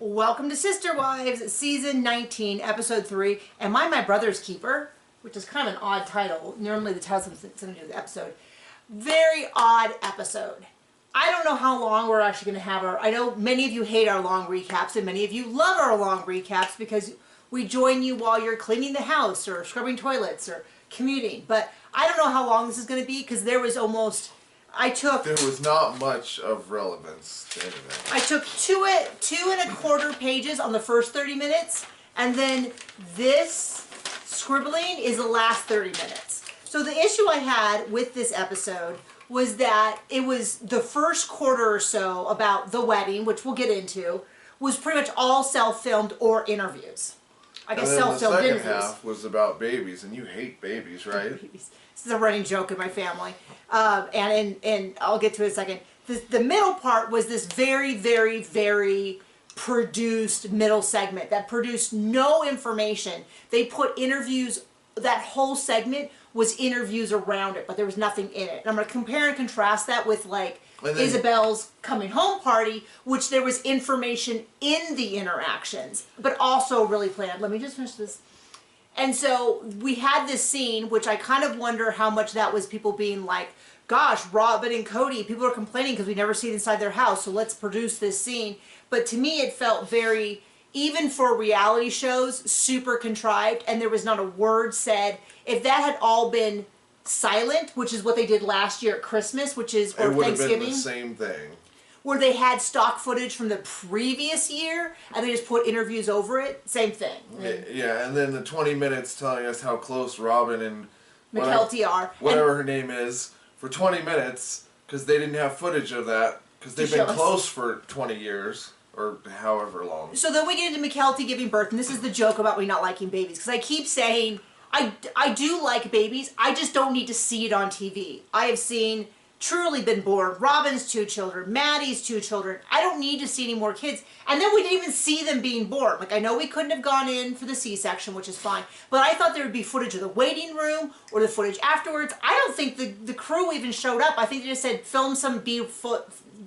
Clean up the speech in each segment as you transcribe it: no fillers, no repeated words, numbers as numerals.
Welcome to Sister Wives, Season 19, Episode 3. Am I my brother's keeper? Which is kind of an odd title. Normally the title has something to do with the episode. Very odd episode. I don't know how long we're actually going to have our... I know many of you hate our long recaps and many of you love our long recaps because we join you while you're cleaning the house or scrubbing toilets or commuting. But I don't know how long this is going to be because there was almost... There was not much of relevance to anything. I took two and a quarter pages on the first 30 minutes, and then this scribbling is the last 30 minutes. So the issue I had with this episode was that it was the first quarter or so about the wedding, which we'll get into, was pretty much all self-filmed or interviews. I guess self-filmed interviews. The second half was about babies, and you hate babies, right? Babies. This is a running joke in my family, and I'll get to it in a second. The middle part was this very, very, very produced middle segment that produced no information. They put interviews, that whole segment was interviews around it, but there was nothing in it. And I'm going to compare and contrast that with like Isabel's coming home party, which there was information in the interactions, but also really planned. Let me just finish this. And so we had this scene, which I kind of wonder how much that was people being like, gosh, Robin and Cody, people are complaining because we never see it inside their house, so let's produce this scene. But to me, it felt very, even for reality shows, super contrived, and there was not a word said. If that had all been silent, which is what they did last year at Christmas, or Thanksgiving. It would have been the same thing. Where they had stock footage from the previous year, and they just put interviews over it. Same thing. Yeah, and then the 20 minutes telling us how close Robin and Mykelti are. Whatever her name is, for 20 minutes, because they didn't have footage of that, because they've been close for 20 years, or however long. So then we get into Mykelti giving birth, and this is the joke about me not liking babies, because I keep saying, I do like babies, I just don't need to see it on TV. I have seen... truly been born. Robin's 2 children, Maddie's 2 children. I don't need to see any more kids. And then we didn't even see them being born. Like, I know we couldn't have gone in for the C-section, which is fine, but I thought there would be footage of the waiting room or the footage afterwards. I don't think the crew even showed up. I think they just said,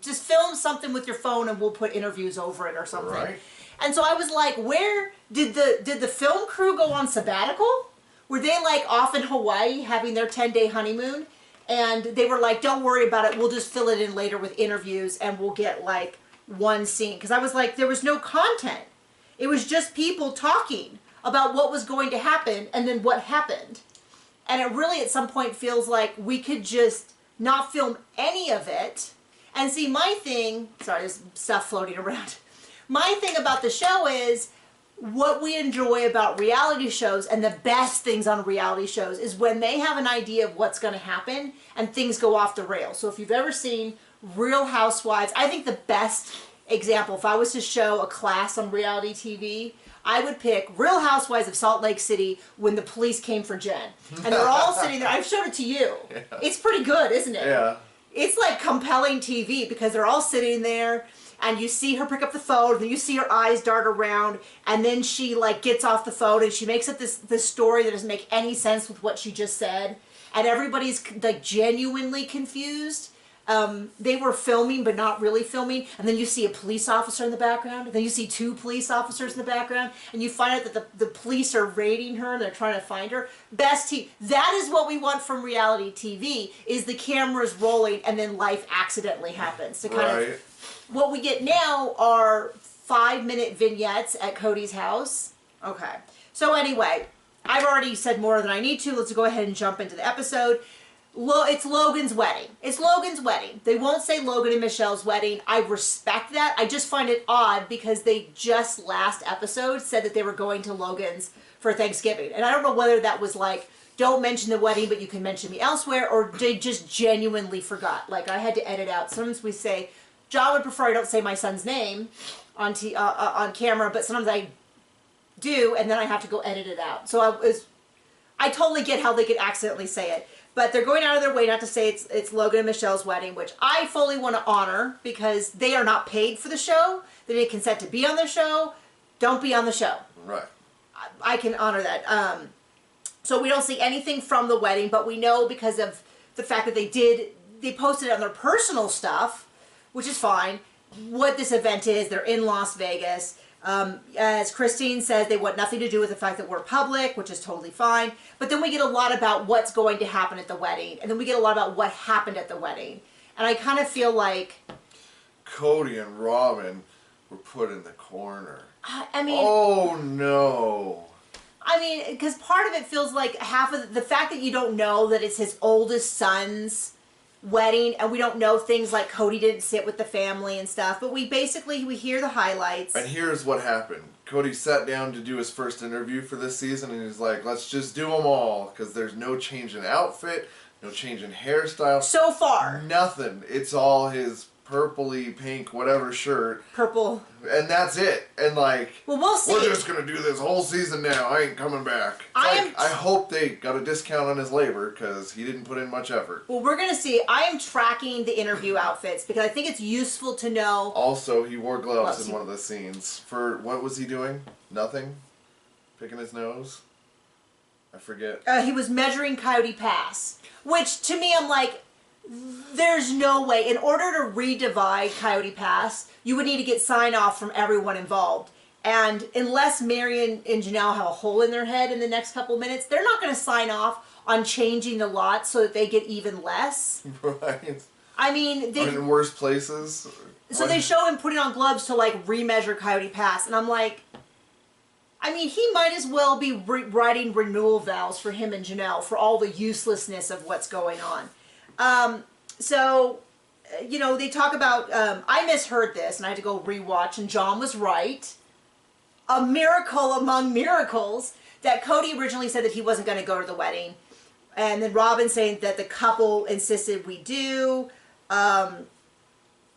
just film something with your phone and we'll put interviews over it or something. Right. And so I was like, where did the film crew go on sabbatical? Were they like off in Hawaii having their 10-day honeymoon? And they were like, don't worry about it. We'll just fill it in later with interviews and we'll get like one scene. Because I was like, there was no content. It was just people talking about what was going to happen and then what happened. And it really at some point feels like we could just not film any of it. And see, my thing, sorry, there's stuff floating around. My thing about the show is, what we enjoy about reality shows and the best things on reality shows is when they have an idea of what's going to happen and things go off the rails. So if you've ever seen Real Housewives, I think the best example, if I was to show a class on reality TV, I would pick Real Housewives of Salt Lake City when the police came for Jen. And they're all sitting there. I've showed it to you. Yeah. It's pretty good, isn't it? Yeah. It's like compelling TV because they're all sitting there. And you see her pick up the phone, and you see her eyes dart around, and then she like gets off the phone and she makes up this story that doesn't make any sense with what she just said, and everybody's like genuinely confused. They were filming but not really filming, and then you see a police officer in the background, and then you see 2 police officers in the background, and you find out that the police are raiding her and they're trying to find her. Best TV. That is what we want from reality TV, is the cameras rolling and then life accidentally happens to kind of... What we get now are 5-minute vignettes at Cody's house. Okay. So anyway, I've already said more than I need to. Let's go ahead and jump into the episode. It's Logan's wedding. It's Logan's wedding. They won't say Logan and Michelle's wedding. I respect that. I just find it odd because they just last episode said that they were going to Logan's for Thanksgiving. And I don't know whether that was like, don't mention the wedding, but you can mention me elsewhere, or they just genuinely forgot. Like, I had to edit out. Sometimes we say... John would prefer I don't say my son's name on camera, but sometimes I do, and then I have to go edit it out. So I totally get how they could accidentally say it. But they're going out of their way not to say it's Logan and Michelle's wedding, which I fully want to honor because they are not paid for the show. They didn't consent to be on the show. Don't be on the show. Right. I can honor that. So we don't see anything from the wedding, but we know because of the fact that they posted it on their personal stuff, which is fine, what this event is. They're in Las Vegas. As Christine says, they want nothing to do with the fact that we're public, which is totally fine. But then we get a lot about what's going to happen at the wedding. And then we get a lot about what happened at the wedding. And I kind of feel like Cody and Robin were put in the corner. I mean... Oh, no. I mean, because part of it feels like half of the fact that you don't know that it's his oldest son's wedding, and we don't know things like Cody didn't sit with the family and stuff, but we hear the highlights. And here's what happened. Cody sat down to do his first interview for this season, and he's like, let's just do them all, because there's no change in outfit, no change in hairstyle. So far. Nothing. It's all his purpley, pink, whatever shirt. Purple. And that's it. And like, well, we'll see. We're just going to do this whole season now. I ain't coming back. I hope they got a discount on his labor because he didn't put in much effort. Well, we're going to see. I am tracking the interview outfits because I think it's useful to know. Also, he wore gloves in one of the scenes. For, what was he doing? Nothing? Picking his nose? I forget. He was measuring Coyote Pass. Which, to me, I'm like, there's no way. In order to redivide Coyote Pass, you would need to get sign-off from everyone involved. And unless Marion and Janelle have a hole in their head in the next couple minutes, they're not going to sign off on changing the lot so that they get even less. Right. I mean, they... in worse places. So they show him putting on gloves to, like, remeasure Coyote Pass. And I'm like... I mean, he might as well be writing renewal vows for him and Janelle for all the uselessness of what's going on. So, you know, they talk about, I misheard this and I had to go rewatch, and John was right. A miracle among miracles that Cody originally said that he wasn't going to go to the wedding. And then Robin saying that the couple insisted we do.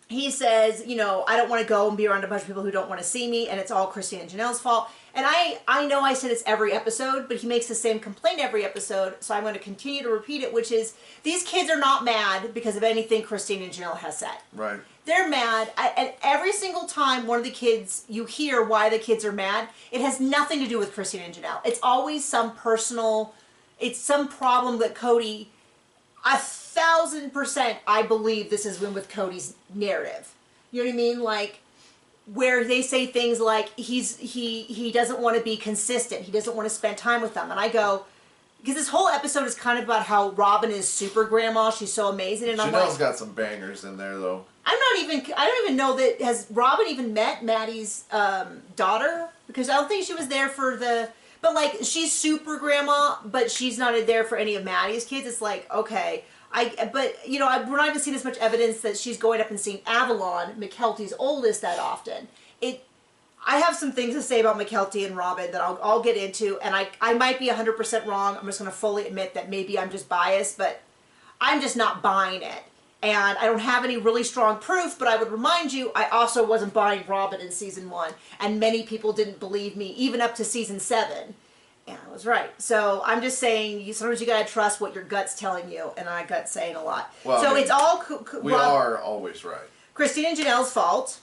He says, you know, I don't want to go and be around a bunch of people who don't want to see me, and it's all Christine and Janelle's fault. And I know I said it's every episode, but he makes the same complaint every episode, so I'm going to continue to repeat it, which is, these kids are not mad because of anything Christine and Janelle has said. Right. They're mad, and every single time one of the kids, you hear why the kids are mad, it has nothing to do with Christine and Janelle. It's always some personal, it's some problem that Cody... 1,000% I believe this has been with Cody's narrative. You know what I mean? Like, where they say things like he doesn't want to be consistent. He doesn't want to spend time with them. And I go, because this whole episode is kind of about how Robin is super grandma. She's so amazing. And Janelle's got some bangers in there, though. I don't even know that, has Robin even met Maddie's daughter? Because I don't think she was there for the... But, like, she's super grandma, but she's not there for any of Maddie's kids. It's like, okay. But, you know, we're not even seeing as much evidence that she's going up and seeing Avalon, Mykelti's oldest, that often. I have some things to say about Mykelti and Robin that I'll get into, and I might be 100% wrong. I'm just going to fully admit that maybe I'm just biased, but I'm just not buying it. And I don't have any really strong proof, but I would remind you, I also wasn't buying Robin in season 1. And many people didn't believe me, even up to season 7. And I was right. So I'm just saying, sometimes you gotta trust what your gut's telling you, and my gut's saying a lot. Well, so it's all... we are always right. Christine and Janelle's fault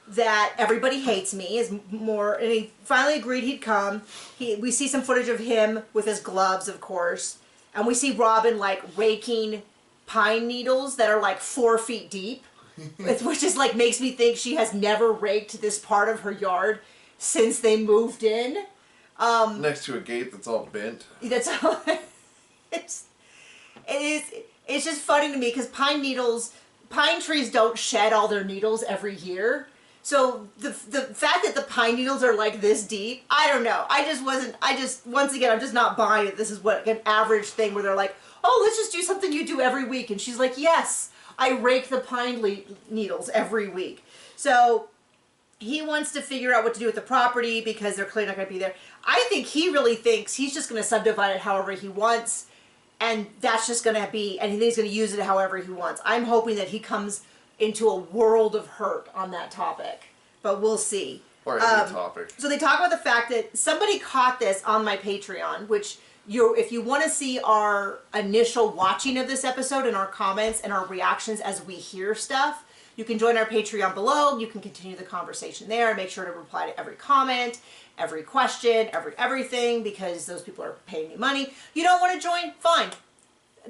that everybody hates me is more... And he finally agreed he'd come. We see some footage of him with his gloves, of course. And we see Robin, like, raking... pine needles that are like 4 feet deep, which is like makes me think she has never raked this part of her yard since they moved in. Next to a gate that's all bent. That's all. It's just funny to me because pine trees don't shed all their needles every year. So the fact that the pine needles are like this deep, I don't know. Once again, I'm just not buying it. This is what an average thing where they're like, oh, let's just do something you do every week. And she's like, yes, I rake the pine needles every week. So he wants to figure out what to do with the property because they're clearly not going to be there. I think he really thinks he's just going to subdivide it however he wants. And that's just going to be, and he thinks he's going to use it however he wants. I'm hoping that he comes into a world of hurt on that topic. But we'll see. Or any topic. So they talk about the fact that somebody caught this on my Patreon, which... if you want to see our initial watching of this episode and our comments and our reactions as we hear stuff, you can join our Patreon below. You can continue the conversation there and make sure to reply to every comment, every question, everything, because those people are paying you money. You don't want to join? Fine.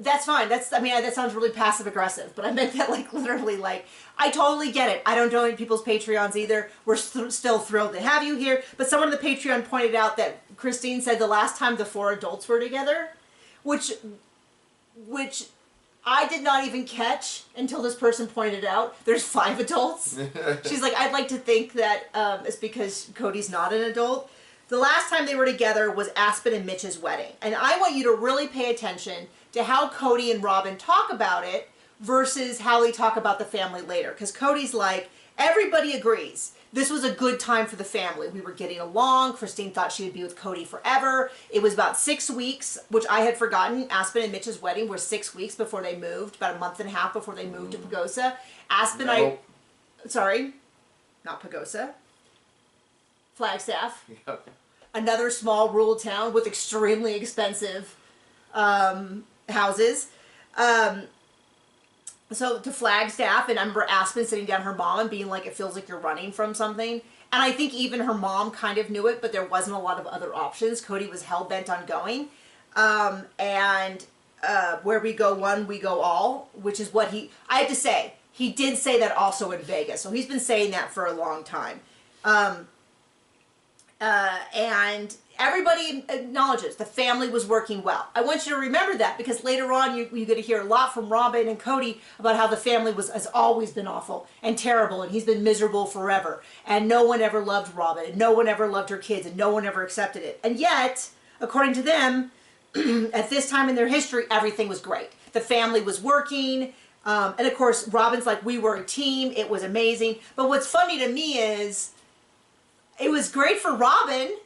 That's fine. I mean, that sounds really passive aggressive, but I meant that like literally like, I totally get it. I don't donate people's Patreons either. We're still thrilled to have you here. But someone on the Patreon pointed out that Christine said the last time the 4 adults were together, which I did not even catch until this person pointed out. There's 5 adults. She's like, I'd like to think that it's because Cody's not an adult. The last time they were together was Aspen and Mitch's wedding. And I want you to really pay attention to how Cody and Robin talk about it versus how they talk about the family later. Because Cody's like, everybody agrees. This was a good time for the family. We were getting along. Christine thought she would be with Cody forever. It was about 6 weeks, which I had forgotten. Aspen and Mitch's wedding were 6 weeks before they moved, about a month and a half before they moved to Pagosa. Sorry, not Pagosa. Flagstaff. Yep. Another small rural town with extremely expensive houses. So to Flagstaff, and I remember Aspen sitting down her mom and being like, it feels like you're running from something. And I think even her mom kind of knew it, but there wasn't a lot of other options. Cody was hell-bent on going. Where we go one, we go all, which is what I have to say, he did say that also in Vegas. So he's been saying that for a long time. And everybody acknowledges the family was working well. I want you to remember that because later on you're going to hear a lot from Robin and Cody about how the family has always been awful and terrible and he's been miserable forever. And no one ever loved Robin and no one ever loved her kids and no one ever accepted it. And yet, according to them, at this time in their history, everything was great. The family was working. And of course, Robin's like, we were a team. It was amazing. But what's funny to me is it was great for Robin.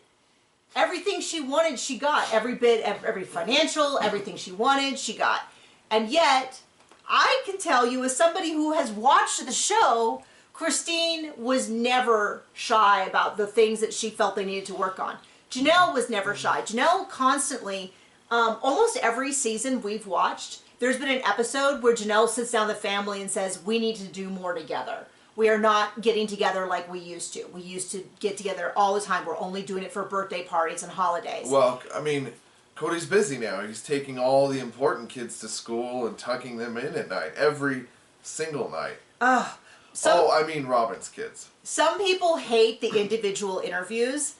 Everything she wanted, she got. Every bit, every financial, everything she wanted, she got. And yet, I can tell you as somebody who has watched the show, Christine was never shy about the things that she felt they needed to work on. Janelle was never shy. Janelle constantly, almost every season we've watched, there's been an episode where Janelle sits down with the family and says, we need to do more together. We are not getting together like we used to. We used to get together all the time. We're only doing it for birthday parties and holidays. Well, I mean, Cody's busy now. He's taking all the important kids to school and tucking them in at night, every single night. I mean Robin's kids. Some people hate the individual interviews.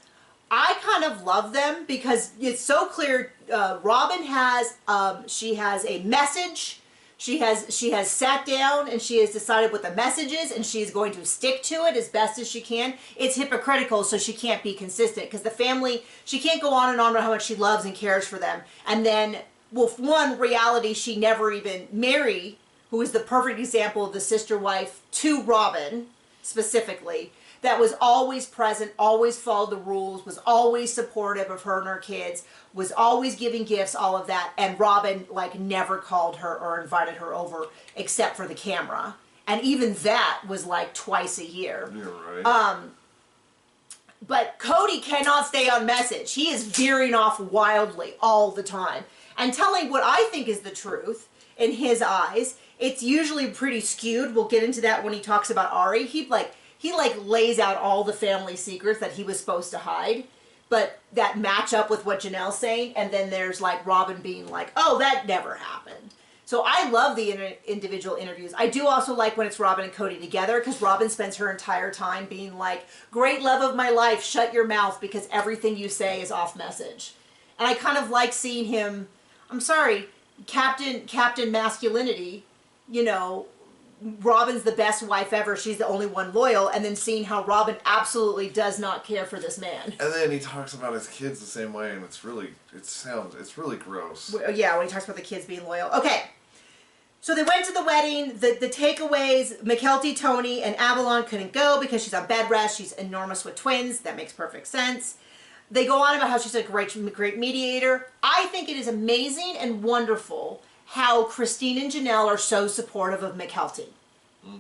I kind of love them because it's so clear. Robin has, she has a message. She has sat down and she has decided what the message is and she is going to stick to it as best as she can. It's hypocritical, so she can't be consistent because the family, she can't go on and on about how much she loves and cares for them. And then, well, one reality, she never even, Mary, who is the perfect example of the sister wife to Robin specifically, that was always present, always followed the rules, was always supportive of her and her kids, was always giving gifts, all of that. And Robin, like, never called her or invited her over except for the camera. And even that was, like, twice a year. You're right. But Cody cannot stay on message. He is veering off wildly all the time. And telling what I think is the truth in his eyes. It's usually pretty skewed. We'll get into that when he talks about Ari. He lays out all the family secrets that he was supposed to hide, but that match up with what Janelle's saying, and then there's like Robin being like, oh, that never happened. So I love the individual interviews. I do also like when it's Robin and Cody together, because Robin spends her entire time being like, great love of my life, shut your mouth, because everything you say is off message. And I kind of like seeing him, I'm sorry, Captain Masculinity, you know, Robin's the best wife ever, she's the only one loyal, and then seeing how Robin absolutely does not care for this man. And then he talks about his kids the same way, and it's really gross. Yeah, when he talks about the kids being loyal. Okay, so they went to the wedding. The takeaways, Mykelti, Tony, and Avalon couldn't go because she's on bed rest. She's enormous with twins. That makes perfect sense. They go on about how she's a great mediator. I think it is amazing and wonderful how Christine and Janelle are so supportive of Mykelti. Mm-hmm.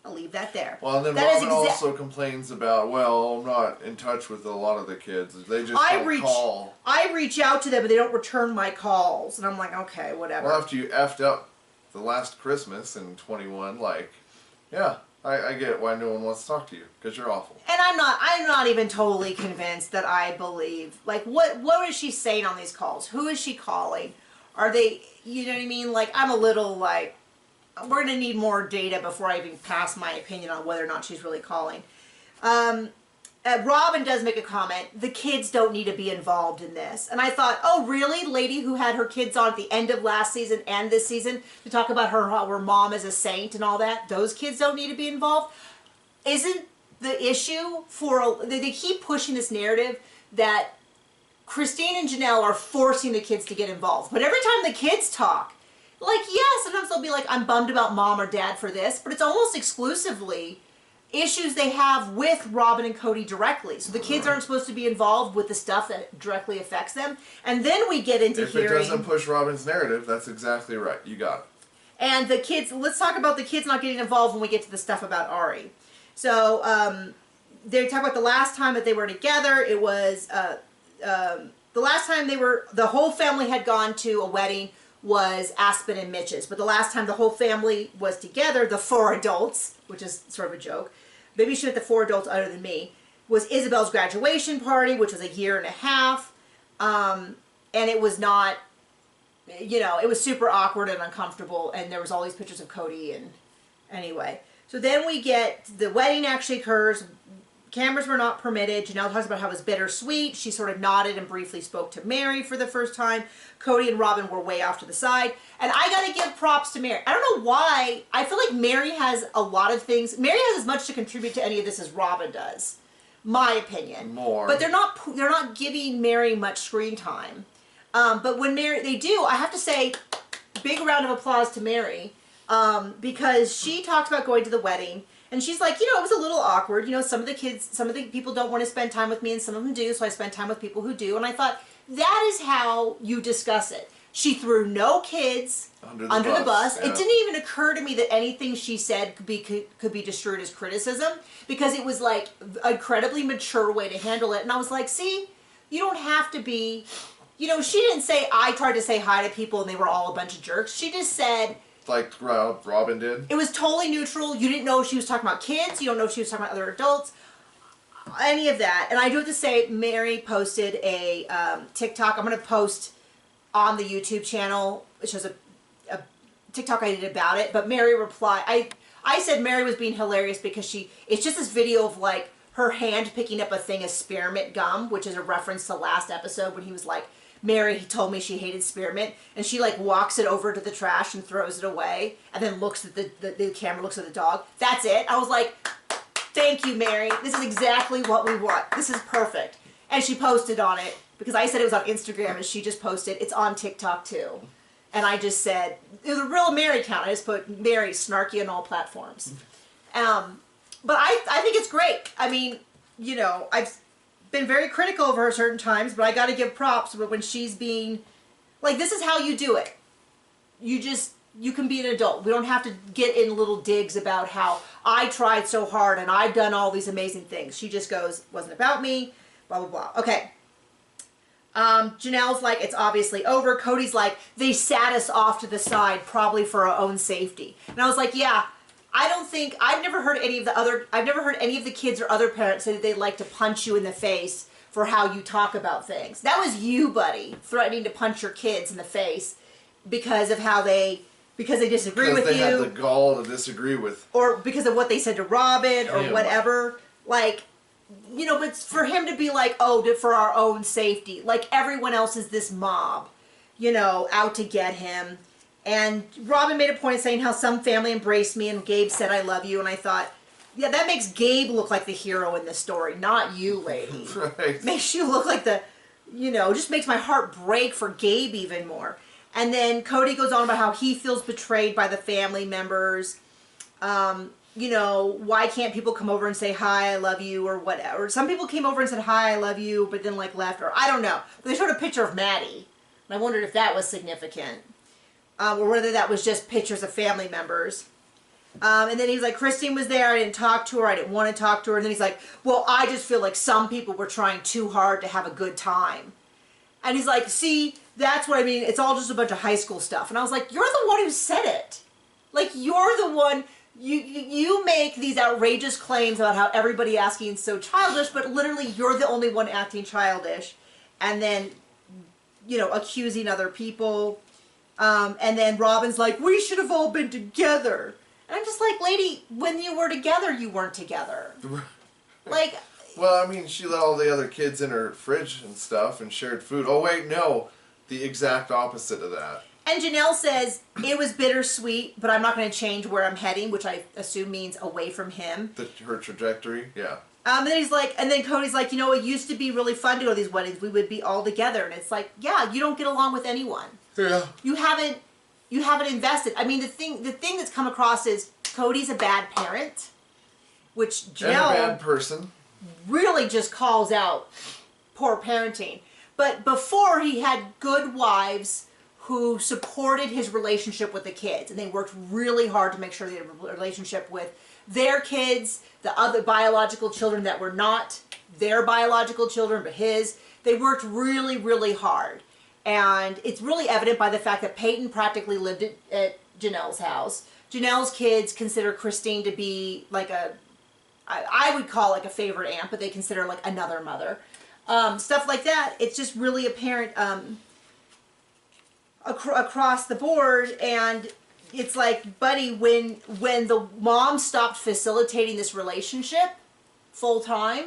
I'll leave that there. Well, and then Robin also complains about, well, I'm not in touch with a lot of the kids. They just don't call. I reach out to them, but they don't return my calls. And I'm like, okay, whatever. Well, after you effed up the last Christmas in 21, like, yeah, I get why no one wants to talk to you, because you're awful. And I'm not even totally convinced that I believe, like, what is she saying on these calls? Who is she calling? Are they, you know what I mean? Like, I'm a little like, we're going to need more data before I even pass my opinion on whether or not she's really calling. Robin does make a comment, the kids don't need to be involved in this. And I thought, oh, really? Lady who had her kids on at the end of last season and this season to talk about her mom is a saint and all that, those kids don't need to be involved? Isn't the issue they keep pushing this narrative that Christine and Janelle are forcing the kids to get involved. But every time the kids talk, like, yeah, sometimes they'll be like, I'm bummed about mom or dad for this, but it's almost exclusively issues they have with Robin and Cody directly. So the kids aren't supposed to be involved with the stuff that directly affects them. And then we get into hearing... If it doesn't push Robin's narrative, that's exactly right. You got it. And the kids, let's talk about the kids not getting involved when we get to the stuff about Ari. So they talk about the last time that they were together. It was, the last time the whole family had gone to a wedding was Aspen and Mitch's. But the last time the whole family was together, the 4 adults, which is sort of a joke, maybe you should have the 4 adults other than me, was Isabel's graduation party, which was a year and a half. And it was not, you know, it was super awkward and uncomfortable. And there was all these pictures of Cody. And anyway, so then we get, the wedding actually occurs. Cameras were not permitted. Janelle talks about how it was bittersweet. She sort of nodded and briefly spoke to Mary for the first time. Cody and Robin were way off to the side. And I got to give props to Mary. I don't know why. I feel like Mary has a lot of things. Mary has as much to contribute to any of this as Robin does. My opinion. More. But they're not giving Mary much screen time. But when they do, I have to say, big round of applause to Mary. Because she talked about going to the wedding. And she's like, you know, it was a little awkward. You know, some of the people don't want to spend time with me and some of them do. So I spend time with people who do. And I thought, that is how you discuss it. She threw no kids under the bus. Yeah. It didn't even occur to me that anything she said could be construed as criticism. Because it was like an incredibly mature way to handle it. And I was like, see, you don't have to be, you know, she didn't say, I tried to say hi to people and they were all a bunch of jerks. She just said, like Robin did? It was totally neutral. You didn't know if she was talking about kids. You don't know if she was talking about other adults. Any of that. And I do have to say, Mary posted a TikTok. I'm going to post on the YouTube channel, which is a TikTok I did about it. But Mary replied, I said Mary was being hilarious because it's just this video of like her hand picking up a thing of spearmint gum, which is a reference to last episode when he was like, Mary, he told me she hated spearmint, and she like walks it over to the trash and throws it away, and then looks at the camera, looks at the dog. That's it. I was like, thank you, Mary. This is exactly what we want. This is perfect. And she posted on it, because I said it was on Instagram, and she just posted, it's on TikTok too. And I just said, it was a real Mary count. I just put Mary, snarky on all platforms. But I think it's great. I mean, you know, I've been very critical of her certain times, but I got to give props. But when she's being, like, this is how you do it. You can be an adult. We don't have to get in little digs about how I tried so hard and I've done all these amazing things. She just goes, wasn't about me, blah, blah, blah. Okay. Janelle's like, it's obviously over. Cody's like, they sat us off to the side, probably for our own safety. And I was like, yeah, I've never heard any of the kids or other parents say that they'd like to punch you in the face for how you talk about things. That was you, buddy, threatening to punch your kids in the face because they disagree with you. Because they had the gall to disagree with. Or because of what they said to Robin or whatever. Like, you know, but for him to be like, oh, for our own safety. Like everyone else is this mob, you know, out to get him. And Robin made a point of saying how some family embraced me and Gabe said, I love you. And I thought, yeah, that makes Gabe look like the hero in this story, not you, lady. Right. Makes you look like just makes my heart break for Gabe even more. And then Cody goes on about how he feels betrayed by the family members. You know, why can't people come over and say, hi, I love you, or whatever. Some people came over and said, hi, I love you, but then like left, or I don't know. But they showed a picture of Maddie. And I wondered if that was significant. Or whether that was just pictures of family members. And then he's like, Christine was there, I didn't talk to her, I didn't want to talk to her. And then he's like, well, I just feel like some people were trying too hard to have a good time. And he's like, see, that's what I mean, it's all just a bunch of high school stuff. And I was like, you're the one who said it. Like, you're the one, you make these outrageous claims about how everybody asking is so childish, but literally you're the only one acting childish. And then, you know, accusing other people. And then Robin's like, we should have all been together. And I'm just like, lady, when you were together, you weren't together. Like... Well, I mean, she let all the other kids in her fridge and stuff and shared food. Oh, wait, no. The exact opposite of that. And Janelle says, it was bittersweet, but I'm not going to change where I'm heading, which I assume means away from him. Her trajectory, yeah. And then he's like, and then Cody's like, you know, it used to be really fun to go to these weddings. We would be all together. And it's like, yeah, you don't get along with anyone. Yeah. You haven't invested. I mean, the thing that's come across is Cody's a bad parent, which Janelle... And a bad person. Really just calls out poor parenting. But before, he had good wives who supported his relationship with the kids, and they worked really hard to make sure they had a relationship with their kids, the other biological children that were not their biological children but his. They worked really, really hard, and it's really evident by the fact that Peyton practically lived at Janelle's house. Janelle's kids consider Christine to be like I would call like a favorite aunt, but they consider like another mother. Stuff like that. It's just really apparent across the board, and it's like, buddy, when the mom stopped facilitating this relationship full time,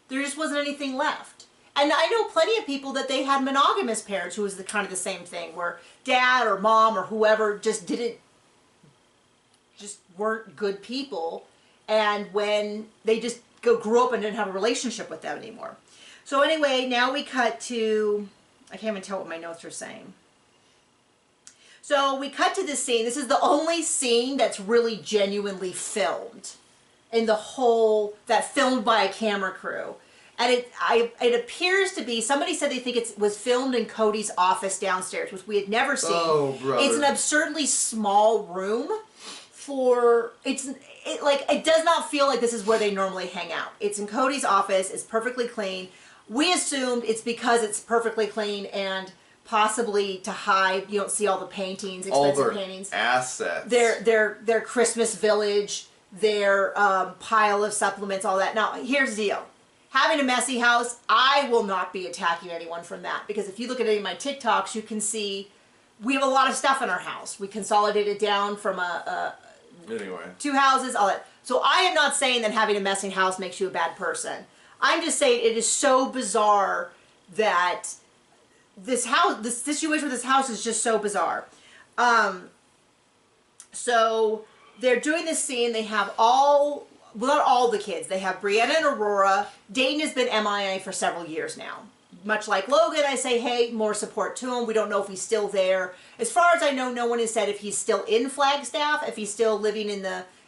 there just wasn't anything left. And I know plenty of people that they had monogamous parents who was the kind of the same thing, where dad or mom or whoever just weren't good people, and when they just grew up and didn't have a relationship with them anymore. So anyway, now we cut to, I can't even tell what my notes are saying. So we cut to this scene. This is the only scene that's really genuinely filmed in the whole, that filmed by a camera crew. And it appears to be, somebody said they think it was filmed in Cody's office downstairs, which we had never seen. Oh, brother. It's an absurdly small room for, it does not feel like this is where they normally hang out. It's in Cody's office. It's perfectly clean. We assumed it's because it's perfectly clean and possibly to hide, you don't see all the paintings, expensive all their paintings. Assets. Their Christmas village, their pile of supplements, all that. Now, here's the deal. Having a messy house, I will not be attacking anyone from that, because if you look at any of my TikToks, you can see we have a lot of stuff in our house. We consolidated down from anyway, 2 houses, all that. So I am not saying that having a messy house makes you a bad person. I'm just saying it is so bizarre that this situation with this house is just so bizarre. So they're doing this scene. They have well, not all the kids. They have Brianna and Aurora. Dayton has been MIA for several years now. Much like Logan, I say, hey, more support to him. We don't know if he's still there. As far as I know, no one has said if he's still in Flagstaff, if he's still living in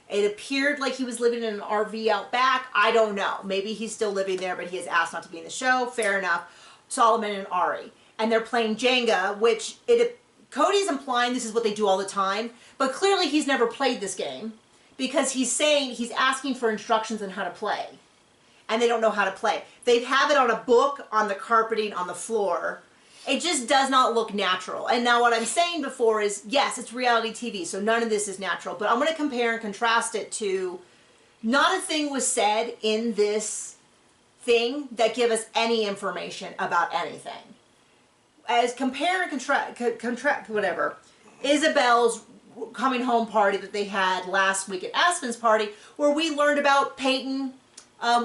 it appeared like he was living in an RV out back. I don't know. Maybe he's still living there, but he has asked not to be in the show. Fair enough. Solomon and Ari. And they're playing Jenga, which Cody's implying this is what they do all the time, but clearly he's never played this game, because he's asking for instructions on how to play, and they don't know how to play. They have it on a book, on the carpeting, on the floor. It just does not look natural. And now what I'm saying before is, yes, it's reality TV, so none of this is natural, but I'm going to compare and contrast it to, not a thing was said in this thing that give us any information about anything. As compare and contract, whatever, Isabel's coming home party that they had last week at Aspen's party, where we learned about Peyton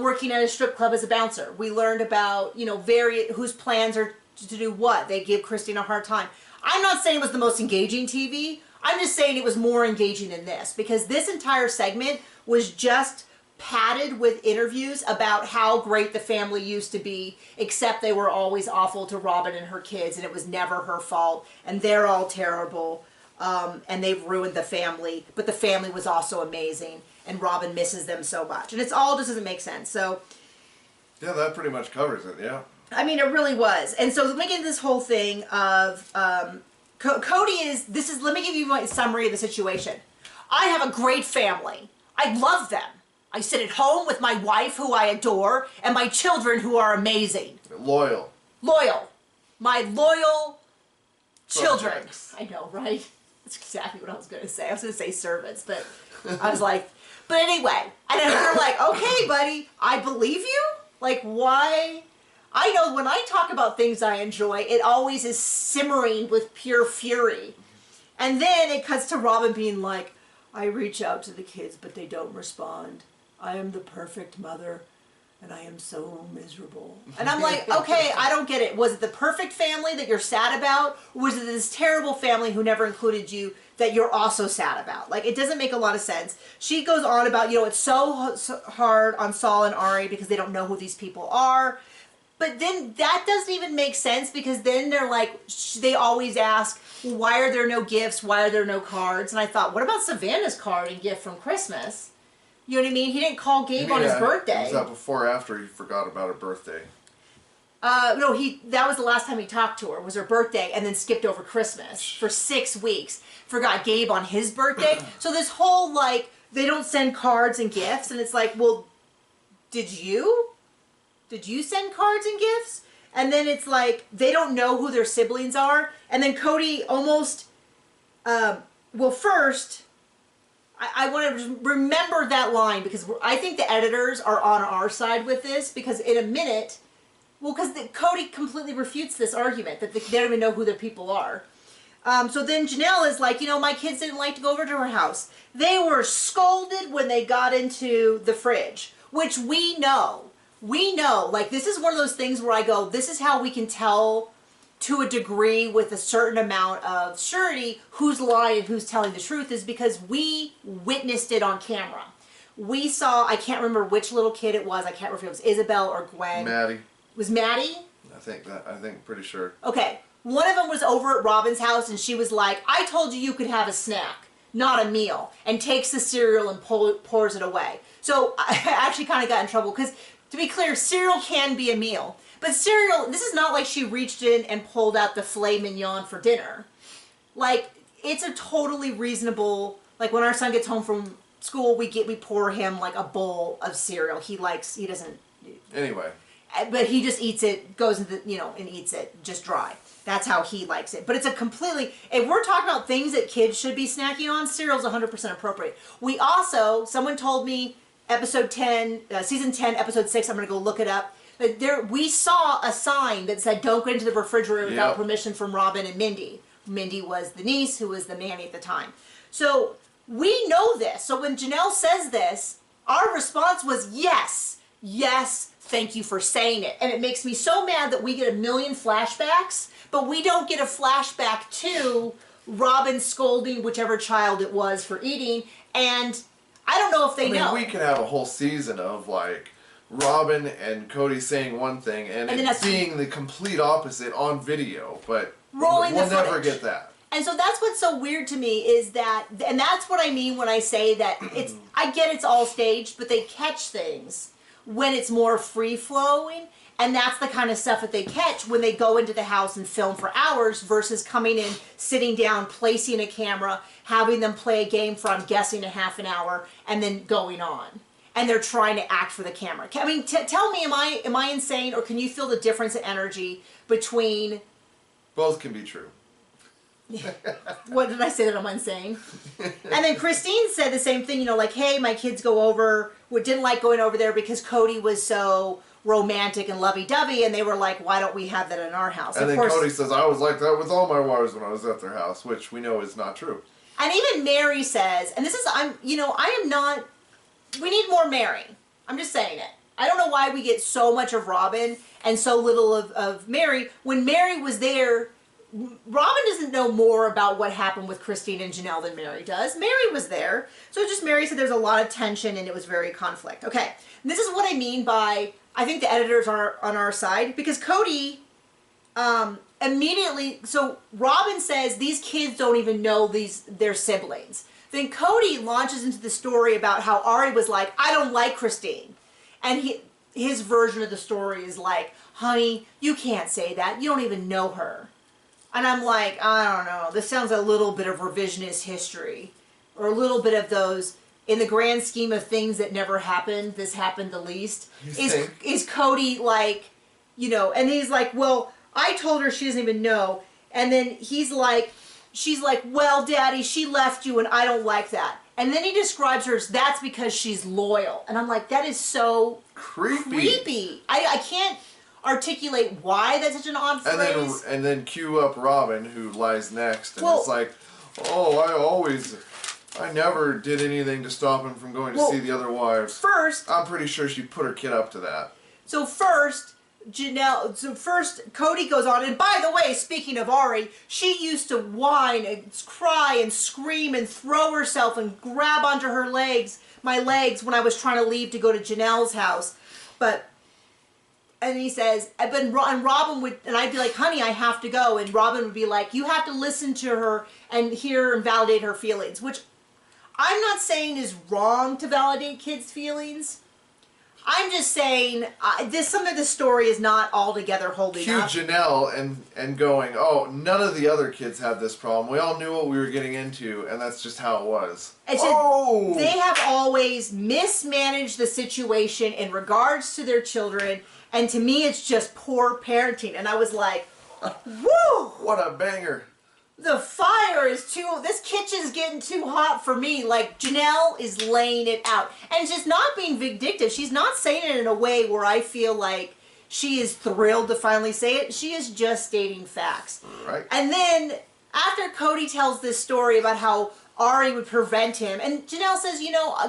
working at a strip club as a bouncer. We learned about, whose plans are to do what. They give Christine a hard time. I'm not saying it was the most engaging TV. I'm just saying it was more engaging than this, because this entire segment was just padded with interviews about how great the family used to be, except they were always awful to Robin and her kids, and it was never her fault, and they're all terrible, and they've ruined the family, but the family was also amazing, and Robin misses them so much, and it's all just doesn't make sense. So yeah, that pretty much covers it. Yeah, I mean, it really was. And so let me get into this whole thing of Cody let me give you my summary of the situation. I have a great family. I love them. I sit at home with my wife, who I adore, and my children, who are amazing. Loyal. My loyal children. Projects. I know, right? That's exactly what I was going to say. I was going to say servants, but I was like, but anyway. And then they're like, okay, buddy, I believe you? Like, why? I know when I talk about things I enjoy, it always is simmering with pure fury. And then it cuts to Robin being like, I reach out to the kids, but they don't respond. I am the perfect mother, and I am so miserable. And I'm like, okay, I don't get it. Was it the perfect family that you're sad about? Or was it this terrible family who never included you that you're also sad about? Like, it doesn't make a lot of sense. She goes on about, it's so hard on Saul and Ari because they don't know who these people are. But then that doesn't even make sense because then they're like, they always ask, well, why are there no gifts? Why are there no cards? And I thought, what about Savannah's card and gift from Christmas? You know what I mean? He didn't call Gabe on his birthday. Was that before or after he forgot about her birthday? No, that was the last time he talked to her, was her birthday, and then skipped over Christmas for 6 weeks. Forgot Gabe on his birthday. So this whole, like, they don't send cards and gifts, and it's like, well, did you? Did you send cards and gifts? And then it's like, they don't know who their siblings are. And then Cody almost, first, I want to remember that line because I think the editors are on our side with this because in a minute, because Cody completely refutes this argument that they don't even know who their people are. So then Janelle is like, my kids didn't like to go over to her house. They were scolded when they got into the fridge, which we know. We know, like, this is one of those things where I go, this is how we can tell to a degree with a certain amount of surety who's lying and who's telling the truth is because we witnessed it on camera. We saw, I can't remember which little kid it was. I can't remember if it was Isabel or Gwen. Maddie. Was Maddie? Pretty sure. Okay. One of them was over at Robin's house and she was like, I told you could have a snack, not a meal, and takes the cereal and pours it away. So I actually kind of got in trouble because, to be clear, cereal can be a meal. But cereal, this is not like she reached in and pulled out the filet mignon for dinner. Like, it's a totally reasonable, like when our son gets home from school, we pour him like a bowl of cereal. He doesn't. Anyway. But he just eats it, goes into, and eats it just dry. That's how he likes it. But it's a completely, if we're talking about things that kids should be snacking on, cereal's 100% appropriate. We also, someone told me, episode 10, season 10, episode 6, I'm going to go look it up. But we saw a sign that said, don't go into the refrigerator without permission from Robin and Mindy. Mindy was the niece who was the nanny at the time. So we know this. So when Janelle says this, our response was, yes, thank you for saying it. And it makes me so mad that we get a million flashbacks, but we don't get a flashback to Robin scolding whichever child it was for eating. And I don't know if they know. We could have a whole season of like Robin and Cody saying one thing and it being the complete opposite on video, but we'll never get that. And so that's what's so weird to me is that, and that's what I mean when I say that I get it's all staged, but they catch things when it's more free-flowing, and that's the kind of stuff that they catch when they go into the house and film for hours versus coming in, sitting down, placing a camera, having them play a game for, I'm guessing, a half an hour, and then going on. And they're trying to act for the camera. I mean, tell me, am I insane, or can you feel the difference in energy between... Both can be true. What did I say that I'm insane? And then Christine said the same thing, like, hey, my kids didn't like going over there because Cody was so romantic and lovey-dovey, and they were like, why don't we have that in our house? And then Cody says, I was like that with all my wives when I was at their house, which we know is not true. And even Mary says, and this is, we need more Mary. I'm just saying it. I don't know why we get so much of Robin and so little of Mary. When Mary was there, Robin doesn't know more about what happened with Christine and Janelle than Mary does. Mary was there. So just Mary said there's a lot of tension and it was very conflict. Okay, and this is what I mean by, I think the editors are on our side because Cody immediately, so Robin says these kids don't even know their siblings. Then Cody launches into the story about how Ari was like, I don't like Christine. And his version of the story is like, honey, you can't say that. You don't even know her. And I'm like, I don't know. This sounds a little bit of revisionist history. Or a little bit of those, in the grand scheme of things that never happened, this happened the least. Is Cody like, and he's like, well, I told her she doesn't even know. And then she's like, well, Daddy, she left you and I don't like that. And then he describes her as, that's because she's loyal. And I'm like, that is so creepy. I can't, articulate why that's such an odd phrase. And then cue up Robin, who lies next, and it's like, oh, I never did anything to stop him from going to see the other wives. First, I'm pretty sure she put her kid up to that. So first, Cody goes on, and by the way, speaking of Ari, she used to whine and cry and scream and throw herself and grab onto my legs, when I was trying to leave to go to Janelle's house. And he says, and Robin would, and I'd be like, honey, I have to go. And Robin would be like, you have to listen to her and hear and validate her feelings, which I'm not saying is wrong to validate kids' feelings. I'm just saying some of the story is not altogether holding up. Cue Janelle and going, oh, none of the other kids had this problem. We all knew what we were getting into, and that's just how it was. They have always mismanaged the situation in regards to their children, and to me it's just poor parenting. And I was like, woo! What a banger. The fire is this kitchen's getting too hot for me. Like, Janelle is laying it out. And she's not being vindictive. She's not saying it in a way where I feel like she is thrilled to finally say it. She is just stating facts. Right. And then, after Cody tells this story about how Ari would prevent him, and Janelle says,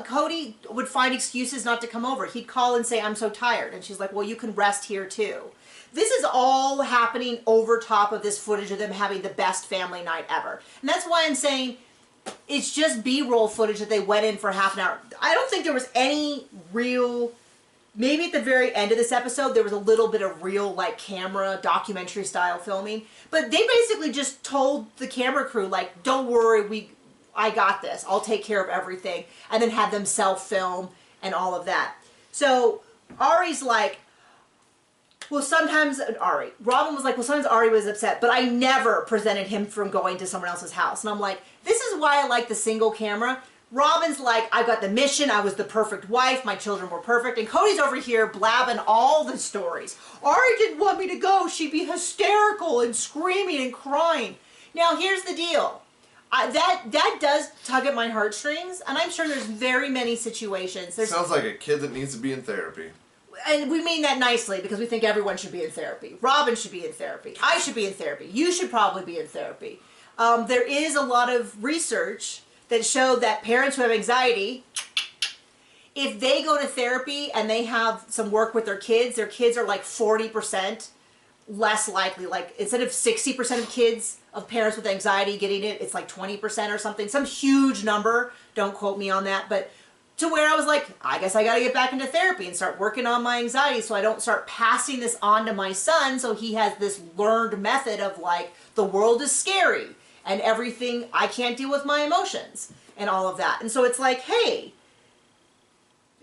Cody would find excuses not to come over. He'd call and say, I'm so tired. And she's like, well, you can rest here too. This is all happening over top of this footage of them having the best family night ever. And that's why I'm saying it's just B-roll footage that they went in for half an hour. I don't think there was any real, maybe at the very end of this episode, there was a little bit of real, like, camera, documentary style filming. But they basically just told the camera crew, like, don't worry, I got this. I'll take care of everything. And then had them self-film and all of that. So Ari's like, Robin was like, well, sometimes Ari was upset, but I never prevented him from going to someone else's house. And I'm like, this is why I like the single camera. Robin's like, I've got the mission, I was the perfect wife, my children were perfect, and Cody's over here blabbing all the stories. Ari didn't want me to go, she'd be hysterical and screaming and crying. Now, here's the deal. That does tug at my heartstrings, and I'm sure there's very many situations. Sounds like a kid that needs to be in therapy. And we mean that nicely because we think everyone should be in therapy. Robin should be in therapy. I should be in therapy. You should probably be in therapy. There is a lot of research that showed that parents who have anxiety, if they go to therapy and they have some work with their kids are like 40% less likely. Like, instead of 60% of parents with anxiety getting it, it's like 20% or something. Some huge number. Don't quote me on that. But to where I was like, I guess I got to get back into therapy and start working on my anxiety so I don't start passing this on to my son, so he has this learned method of, like, the world is scary and everything, I can't deal with my emotions and all of that. And so it's like, hey,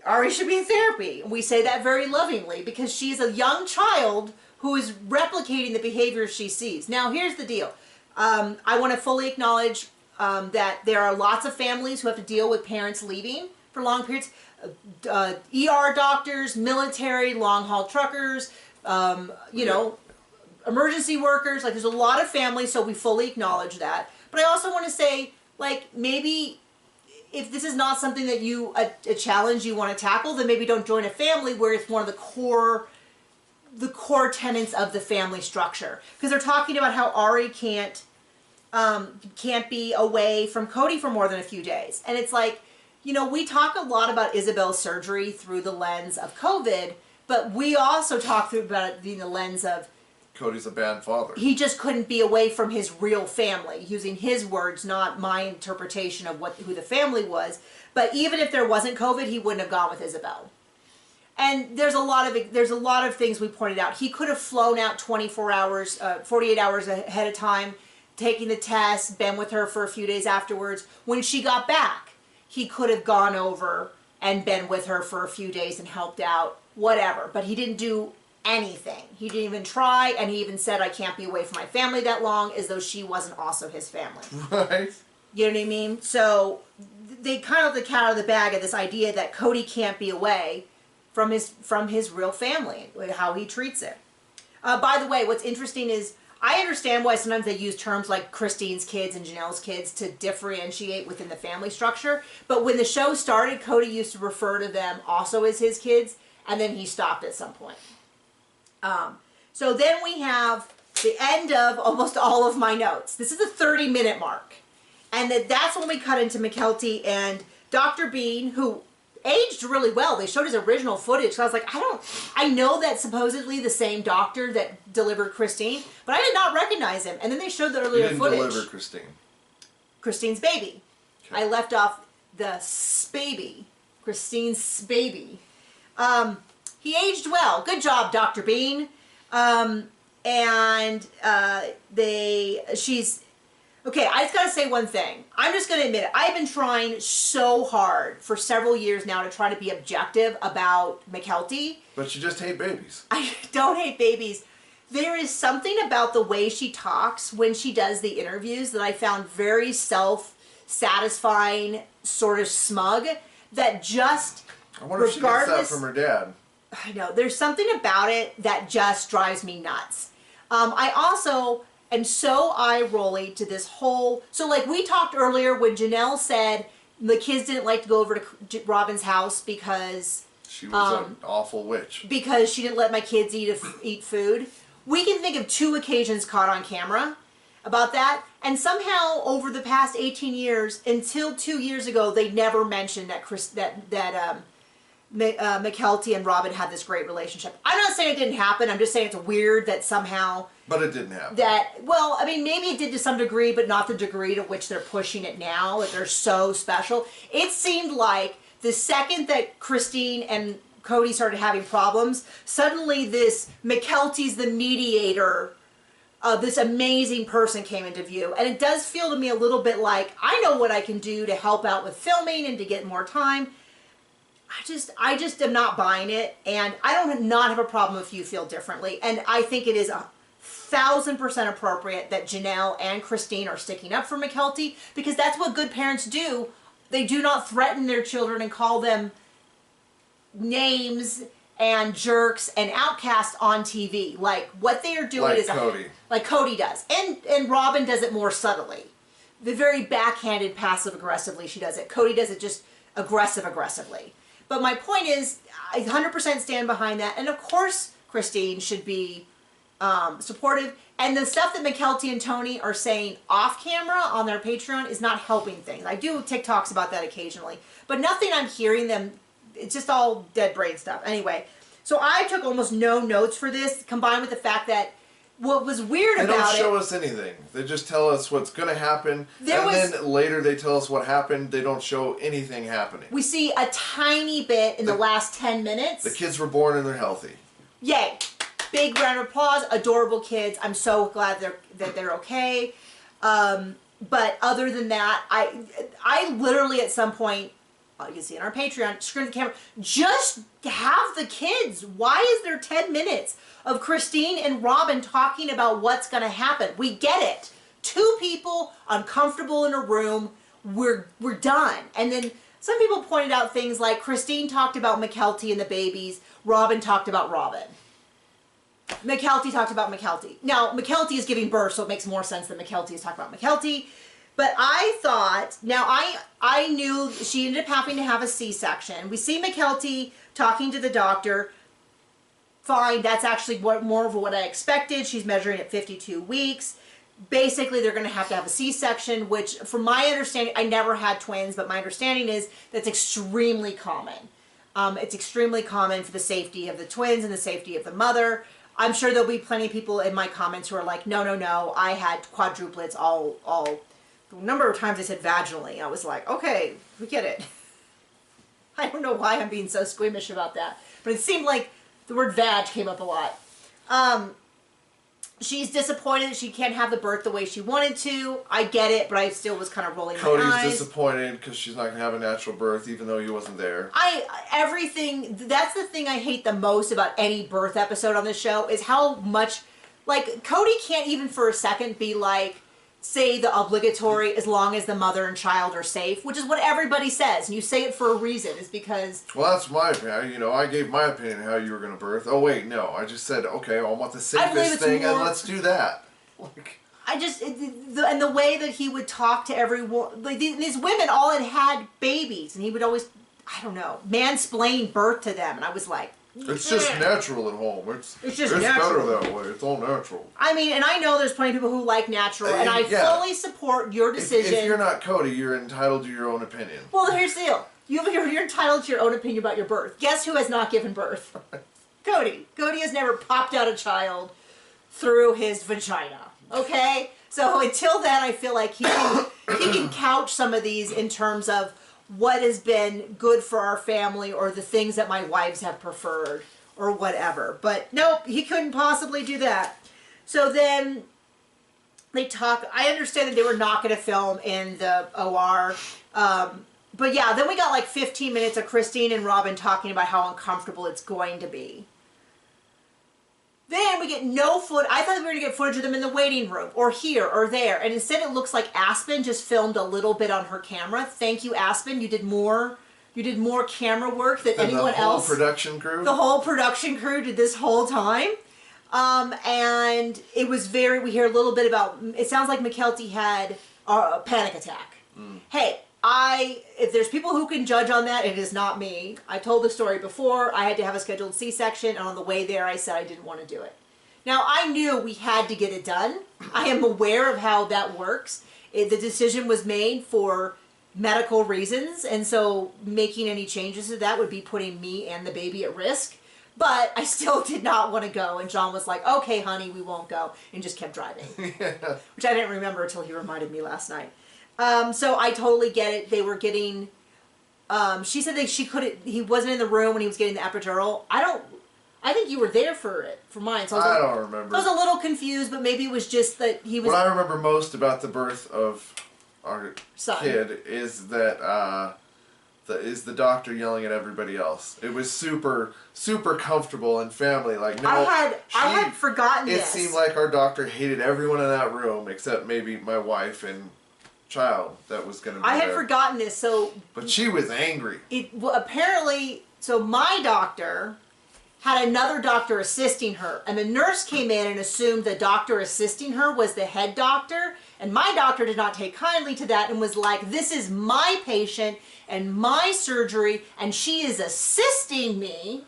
Ari should be in therapy. And we say that very lovingly because she's a young child who is replicating the behaviors she sees. Now, here's the deal. I want to fully acknowledge that there are lots of families who have to deal with parents leaving for long periods. ER doctors, military, long-haul truckers, emergency workers. Like, there's a lot of families, so we fully acknowledge that. But I also want to say, like, maybe if this is not something that a challenge you want to tackle, then maybe don't join a family where it's one of the core tenets of the family structure. Because they're talking about how Ari can't be away from Cody for more than a few days. And it's like, we talk a lot about Isabel's surgery through the lens of COVID, but we also talk about it through the lens of Cody's a bad father. He just couldn't be away from his real family, using his words, not my interpretation of who the family was. But even if there wasn't COVID, he wouldn't have gone with Isabel. And there's a lot of things we pointed out. He could have flown out 48 hours ahead of time, taking the test, been with her for a few days afterwards. When she got back, he could have gone over and been with her for a few days and helped out, whatever. But he didn't do anything. He didn't even try, and he even said, I can't be away from my family that long, as though she wasn't also his family. Right. You know what I mean? So they kind of the cat out of the bag of this idea that Cody can't be away from his real family, how he treats it. By the way, what's interesting is I understand why sometimes they use terms like Christine's kids and Janelle's kids to differentiate within the family structure. But when the show started, Cody used to refer to them also as his kids, and then he stopped at some point. So then we have the end of almost all of my notes. This is the 30-minute mark. And that's when we cut into Mykelti and Dr. Bean, who aged really well. They showed his original footage. So I was like, I know that's supposedly the same doctor that delivered Christine, but I did not recognize him. And then they showed the earlier footage. Deliver Christine. Christine's baby. Okay. I left off the baby. Christine's baby. He aged well. Good job, Dr. Bean. Okay, I just gotta say one thing. I'm just gonna admit it. I've been trying so hard for several years now to try to be objective about Mykelti. But you just hate babies. I don't hate babies. There is something about the way she talks when she does the interviews that I found very self-satisfying, sort of smug, that just, I wonder if she gets that from her dad. I know. There's something about it that just drives me nuts. I also am so eye-rolly to this whole... So, like, we talked earlier when Janelle said the kids didn't like to go over to Robin's house because... She was an awful witch. Because she didn't let my kids eat food. We can think of 2 occasions caught on camera about that. And somehow, over the past 18 years, until 2 years ago, they never mentioned that Mykelti and Robin had this great relationship. I'm not saying it didn't happen. I'm just saying it's weird that somehow... But it didn't happen. Well, I mean, maybe it did to some degree, but not the degree to which they're pushing it now, that they're so special. It seemed like the second that Christine and Cody started having problems, suddenly this Mykelti's the mediator, this amazing person came into view. And it does feel to me a little bit like, I know what I can do to help out with filming and to get more time. I just am not buying it, and I don't not have a problem if you feel differently. And I think it is 1,000% appropriate that Janelle and Christine are sticking up for Mykelti, because that's what good parents do. They do not threaten their children and call them names and jerks and outcasts on TV. Like, what they are doing is Cody. Like Cody does. And Robin does it more subtly. The very backhanded, passive-aggressively she does it. Cody does it just aggressively. But my point is, I 100% stand behind that. And of course, Christine should be supportive. And the stuff that Mykelti and Tony are saying off camera on their Patreon is not helping things. I do TikToks about that occasionally. But nothing I'm hearing them, it's just all dead brain stuff. Anyway, so I took almost no notes for this, combined with the fact that what was weird about it... They don't show us anything. They just tell us what's going to happen. Then later they tell us what happened. They don't show anything happening. We see a tiny bit in the last 10 minutes. The kids were born and they're healthy. Yay. Big round of applause. Adorable kids. I'm so glad that they're okay. But other than that, I literally at some point, you can see in our Patreon, screen the camera, just have the kids. Why is there 10 minutes of Christine and Robin talking about what's going to happen? We get it. 2 people uncomfortable in a room. We're done. And then some people pointed out things like Christine talked about Mykelti and the babies. Robin talked about Robin. Mykelti talked about Mykelti. Now, Mykelti is giving birth, so it makes more sense that Mykelti is talking about Mykelti. But I thought, now I knew she ended up having to have a C-section. We see Mykelti talking to the doctor. Fine, that's actually more of what I expected. She's measuring at 52 weeks. Basically, they're going to have a C-section, which, from my understanding, I never had twins, but my understanding is that's extremely common. It's extremely common for the safety of the twins and the safety of the mother. I'm sure there'll be plenty of people in my comments who are like, no, I had quadruplets all. The number of times I said vaginally, I was like, okay, we get it. I don't know why I'm being so squeamish about that, but it seemed like the word vag came up a lot. She's disappointed that she can't have the birth the way she wanted to. I get it, but I still was kind of rolling my eyes. Cody's disappointed because she's not going to have a natural birth, even though he wasn't there. That's the thing I hate the most about any birth episode on this show, is how much, like, Cody can't even for a second be like, say the obligatory, as long as the mother and child are safe, which is what everybody says, and you say it for a reason, is because... Well, that's my opinion. You know, I gave my opinion how you were going to birth. Oh, wait, no. I just said, okay, I want the safest thing, and let's do that. Like... and the way that he would talk to everyone, like, these women all had babies, and he would always, I don't know, mansplain birth to them, and I was like, It's just natural at home. It's just natural. Better that way. It's all natural. I mean, and I know there's plenty of people who like natural, and I fully support your decision. If you're not Cody, you're entitled to your own opinion. Well, here's the deal. You're entitled to your own opinion about your birth. Guess who has not given birth? Cody. Cody has never popped out a child through his vagina. Okay? So until then, I feel like he can couch some of these in terms of what has been good for our family or the things that my wives have preferred or whatever. But nope, he couldn't possibly do that. So then they talk. I understand that they were not going to film in the OR. But yeah, then we got like 15 minutes of Christine and Robin talking about how uncomfortable it's going to be. Then we get no footage. I thought we were going to get footage of them in the waiting room or here or there. And instead it looks like Aspen just filmed a little bit on her camera. Thank you, Aspen. You did more camera work than anyone else. The whole production crew? The whole production crew did this whole time. And it was we hear a little bit about, it sounds like Mykelti had a panic attack. Hey, if there's people who can judge on that, it is not me. I told the story before. I had to have a scheduled C-section, and on the way there, I said I didn't want to do it. Now, I knew we had to get it done. I am aware of how that works. The decision was made for medical reasons, and so making any changes to that would be putting me and the baby at risk. But I still did not want to go, and John was like, okay, honey, we won't go, and just kept driving. Which I didn't remember until he reminded me last night. So I totally get it. They were getting, she said that he wasn't in the room when he was getting the epidural. I think you were there for mine. So I don't remember. I was a little confused, but maybe it was just that he was. What I remember most about the birth of our kid is that, is the doctor yelling at everybody else. It was super, super comfortable and family. Like, no, I had forgotten this. It seemed like our doctor hated everyone in that room except maybe my wife and child that was going to be I had forgotten this, so... But she was angry. Apparently, so my doctor had another doctor assisting her, and the nurse came in and assumed the doctor assisting her was the head doctor, and my doctor did not take kindly to that and was like, this is my patient and my surgery, and she is assisting me.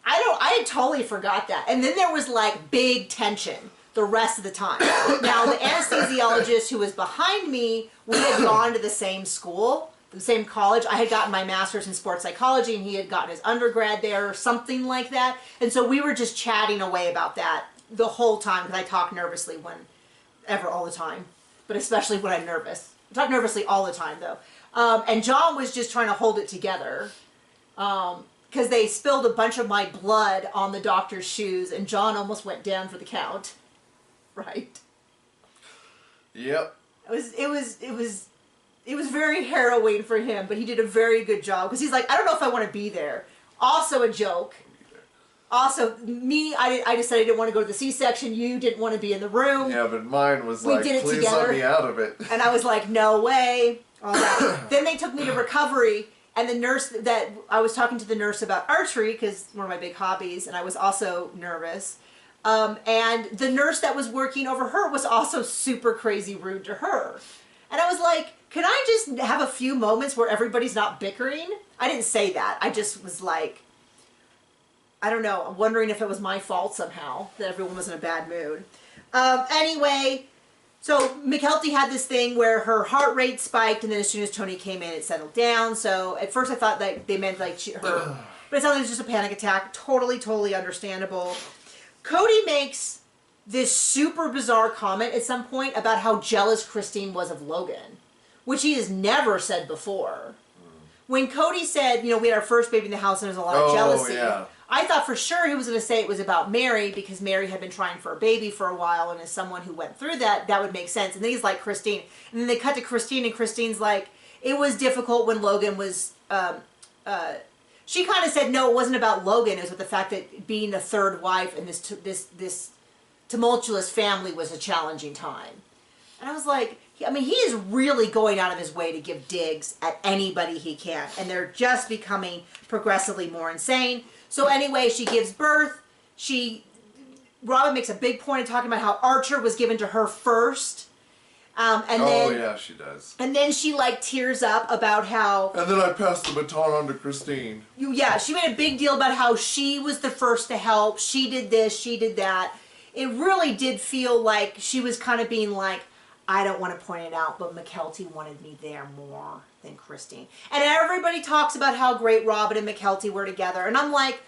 I had totally forgot that. And then there was like big tension the rest of the time. Now, the anesthesiologist who was behind me, we had gone to the same school, the same college. I had gotten my master's in sports psychology, and he had gotten his undergrad there or something like that. And so we were just chatting away about that the whole time, because I talk nervously all the time, but especially when I'm nervous. I talk nervously all the time, though. And John was just trying to hold it together because they spilled a bunch of my blood on the doctor's shoes, and John almost went down for the count. Right. Yep. It was very harrowing for him, but he did a very good job because he's like, I don't know if I want to be there. Also a joke. Also, me, I decided I didn't want to go to the C-section. You didn't want to be in the room. Yeah, but mine was like, please let me out of it. And I was like, no way. All that. Then they took me to recovery, and the nurse that I was talking to the nurse about archery, because one of my big hobbies, and I was also nervous. And the nurse that was working over her was also super crazy rude to her. And I was like, can I just have a few moments where everybody's not bickering? I didn't say that. I just was like, I don't know, I'm wondering if it was my fault somehow that everyone was in a bad mood. Anyway, so Mykelti had this thing where her heart rate spiked, and then as soon as Tony came in, it settled down. So at first I thought that they meant like her, but it sounded like it was just a panic attack. Totally understandable. Cody makes this super bizarre comment at some point about how jealous Christine was of Logan, which he has never said before. When Cody said, we had our first baby in the house and there was a lot of jealousy, yeah. I thought for sure he was going to say it was about Mary because Mary had been trying for a baby for a while, and as someone who went through that would make sense. And then he's like, Christine. And then they cut to Christine, and Christine's like, it was difficult when Logan was... she kind of said, no, it wasn't about Logan. It was with the fact that being the third wife in this tumultuous family was a challenging time. And I was like, he is really going out of his way to give digs at anybody he can. And they're just becoming progressively more insane. So anyway, she gives birth. Robin makes a big point of talking about how Archer was given to her first. Yeah, she does. And then she like tears up about how. And then I passed the baton on to Christine. Yeah, she made a big deal about how she was the first to help. She did this, she did that. It really did feel like she was kind of being like, I don't want to point it out, but Mykelti wanted me there more than Christine. And everybody talks about how great Robin and Mykelti were together. And I'm like,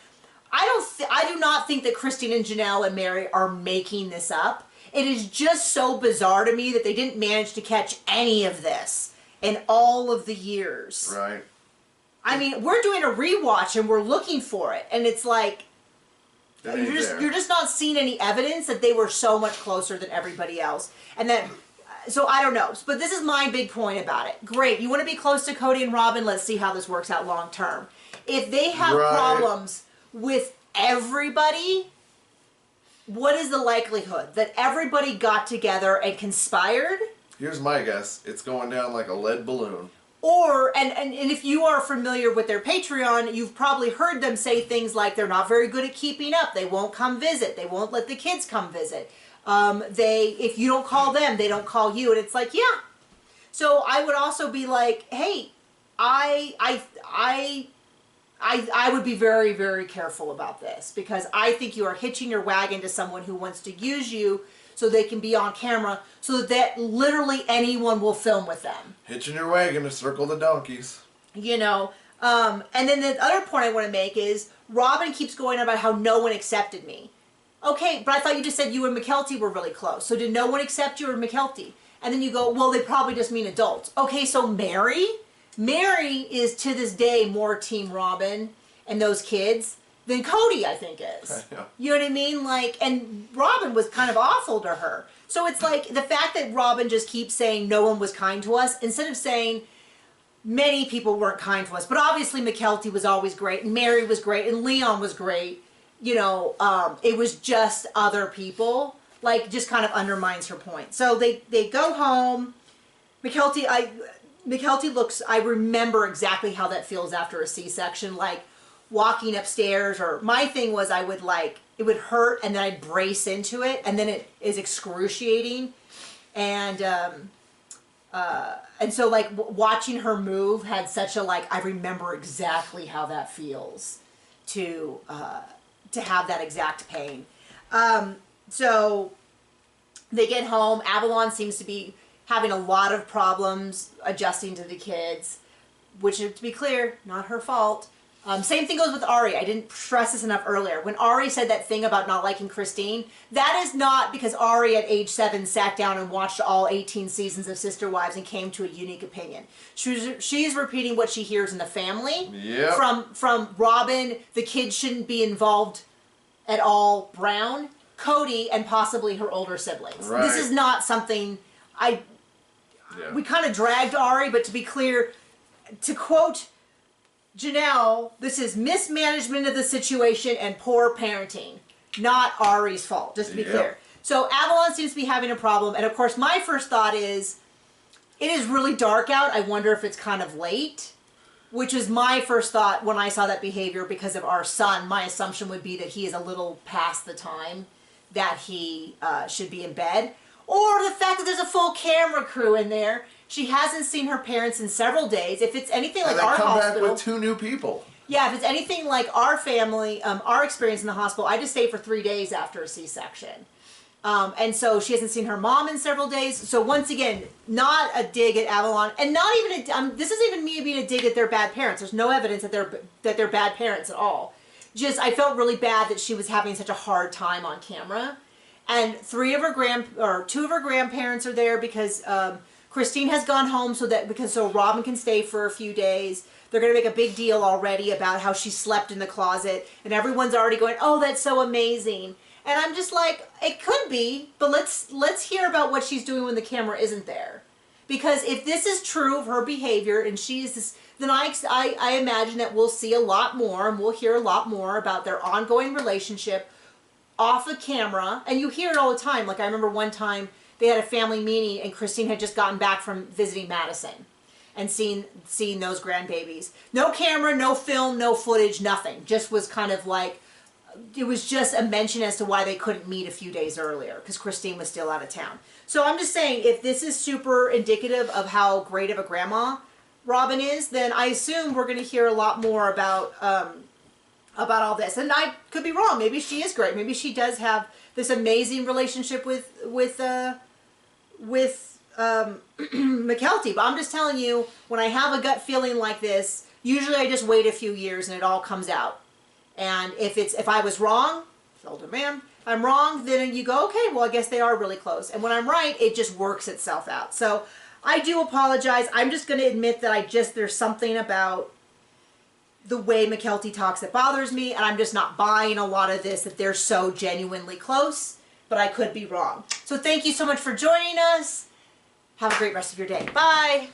I do not think that Christine and Janelle and Mary are making this up. It is just so bizarre to me that they didn't manage to catch any of this in all of the years. Right. I mean, we're doing a rewatch and we're looking for it. And it's like, you're just not seeing any evidence that they were so much closer than everybody else. And that, so I don't know. But this is my big point about it. Great. You want to be close to Cody and Robin? Let's see how this works out long term. If they have problems with everybody, what is the likelihood that everybody got together and conspired? Here's my guess. It's going down like a lead balloon. Or, and if you are familiar with their Patreon, you've probably heard them say things like they're not very good at keeping up. They won't come visit. They won't let the kids come visit. If you don't call them, they don't call you. And it's like, yeah. So I would also be like, hey, I would be very, very careful about this, because I think you are hitching your wagon to someone who wants to use you so they can be on camera, so that literally anyone will film with them. Hitching your wagon to circle the donkeys. You know, and then the other point I want to make is Robin keeps going on about how no one accepted me. Okay, but I thought you just said you and Mykelti were really close. So did no one accept you or Mykelti? And then you go, well, they probably just mean adults. Okay, so Mary is to this day more Team Robin and those kids than Cody, I think, is. Yeah. You know what I mean? Like, and Robin was kind of awful to her. So it's like the fact that Robin just keeps saying no one was kind to us, instead of saying many people weren't kind to us. But obviously Mykelti was always great, and Mary was great, and Leon was great. You know, it was just other people. Like, just kind of undermines her point. So they go home. Mykelti looks, I remember exactly how that feels after a C-section, like walking upstairs, or my thing was I would like, it would hurt and then I'd brace into it, and then it is excruciating. And so like watching her move had such a like, I remember exactly how that feels to have that exact pain. So they get home. Avalon seems to be having a lot of problems adjusting to the kids, which, to be clear, not her fault. Same thing goes with Ari. I didn't stress this enough earlier. When Ari said that thing about not liking Christine, that is not because Ari at age 7 sat down and watched all 18 seasons of Sister Wives and came to a unique opinion. She's repeating what she hears in the family. Yep. From Robin, the kids shouldn't be involved at all, Brown, Cody, and possibly her older siblings. Right. This is not something we kind of dragged Ari, but to be clear, to quote Janelle, this is mismanagement of the situation and poor parenting, not Ari's fault, just to be clear. So Avalon seems to be having a problem, and of course my first thought is, it is really dark out, I wonder if it's kind of late, which is my first thought when I saw that behavior because of our son. My assumption would be that he is a little past the time that he should be in bed. Or the fact that there's a full camera crew in there. She hasn't seen her parents in several days. If it's anything like our hospital... And they come back with 2 new people. Yeah, if it's anything like our family, our experience in the hospital, I just stayed for 3 days after a C-section. And so she hasn't seen her mom in several days. So once again, not a dig at Avalon. And not even this isn't even me being a dig at their bad parents. There's no evidence that they're bad parents at all. Just, I felt really bad that she was having such a hard time on camera. And 2 of her grandparents are there because Christine has gone home so Robin can stay for a few days. They're going to make a big deal already about how she slept in the closet, and everyone's already going, "Oh, that's so amazing." And I'm just like, it could be, but let's hear about what she's doing when the camera isn't there. Because if this is true of her behavior and she's this, then I imagine that we'll see a lot more and we'll hear a lot more about their ongoing relationship off the camera. And you hear it all the time. Like, I remember one time they had a family meeting and Christine had just gotten back from visiting Madison and seeing those grandbabies. No camera, no film, no footage, nothing. Just was kind of like it was just a mention as to why they couldn't meet a few days earlier, because Christine was still out of town. So I'm just saying, if this is super indicative of how great of a grandma Robin is, then I assume we're going to hear a lot more about all this. And I could be wrong. Maybe she is great. Maybe she does have this amazing relationship with Mykelti. But I'm just telling you, when I have a gut feeling like this, usually I just wait a few years and it all comes out. And if I was wrong, older man, if I'm wrong, then you go, okay, well, I guess they are really close. And when I'm right, it just works itself out. So I do apologize. I'm just going to admit that there's something about the way Mykelti talks that bothers me, and I'm just not buying a lot of this, that they're so genuinely close, but I could be wrong. So thank you so much for joining us. Have a great rest of your day. Bye.